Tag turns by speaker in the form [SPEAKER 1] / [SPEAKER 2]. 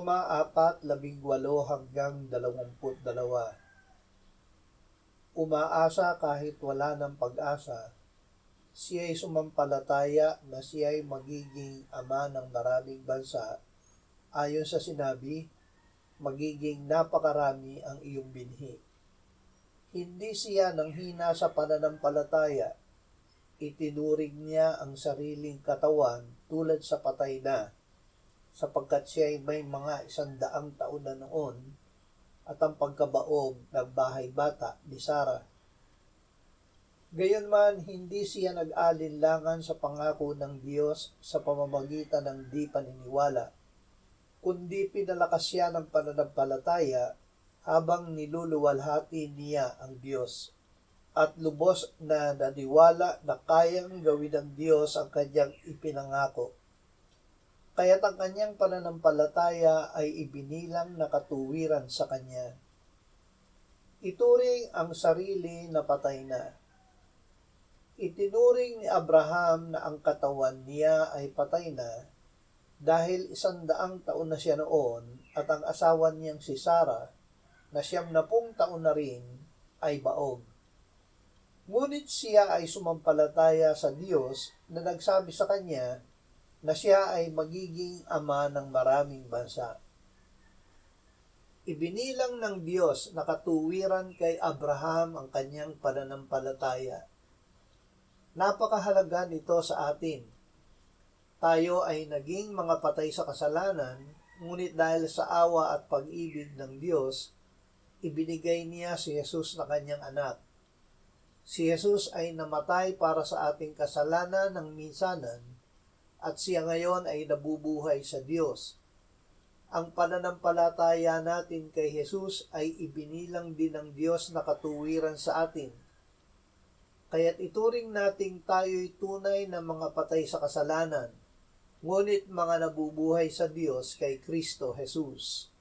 [SPEAKER 1] Roma 4:18-22. Umaasa kahit wala ng pag-asa, siya'y sumampalataya na siya'y magiging ama ng maraming bansa. Ayon sa sinabi, magiging napakarami ang iyong binhi. Hindi siya nanghina sa pananampalataya. Itinuring niya ang sariling katawan tulad sa patay na, sapagkat siya ay may mga 100 taon na noon at ang pagkabaog ng bahay bata ni Sarah. Gayunman, hindi siya nag-alinlangan sa pangako ng Diyos sa pamamagitan ng di paniniwala, kundi pinalakas siya ng pananampalataya habang niluluwalhati niya ang Diyos at lubos na naniwala na kayang gawin ng Diyos ang kanyang ipinangako. Kaya't ang kanyang pananampalataya ay ibinilang na katuwiran sa kanya. Ituring ang sarili na patay na. Itinuring ni Abraham na ang katawan niya ay patay na dahil 100 taon na siya noon at ang asawa niyang si Sarah na 90 taon na rin ay baog. Ngunit siya ay sumampalataya sa Diyos na nagsabi sa kanya na siya ay magiging ama ng maraming bansa. Ibinilang ng Diyos na katuwiran kay Abraham ang kanyang pananampalataya. Napakahalaga nito sa atin. Tayo ay naging mga patay sa kasalanan, ngunit dahil sa awa at pag-ibig ng Diyos, ibinigay niya si Jesus na kanyang anak. Si Jesus ay namatay para sa ating kasalanan ng minsanan, at siya ngayon ay nabubuhay sa Diyos. Ang pananampalataya natin kay Jesus ay ibinilang din ng Diyos na katuwiran sa atin. Kaya't ituring nating tayo'y tunay na mga patay sa kasalanan, ngunit mga nabubuhay sa Diyos kay Kristo Jesus.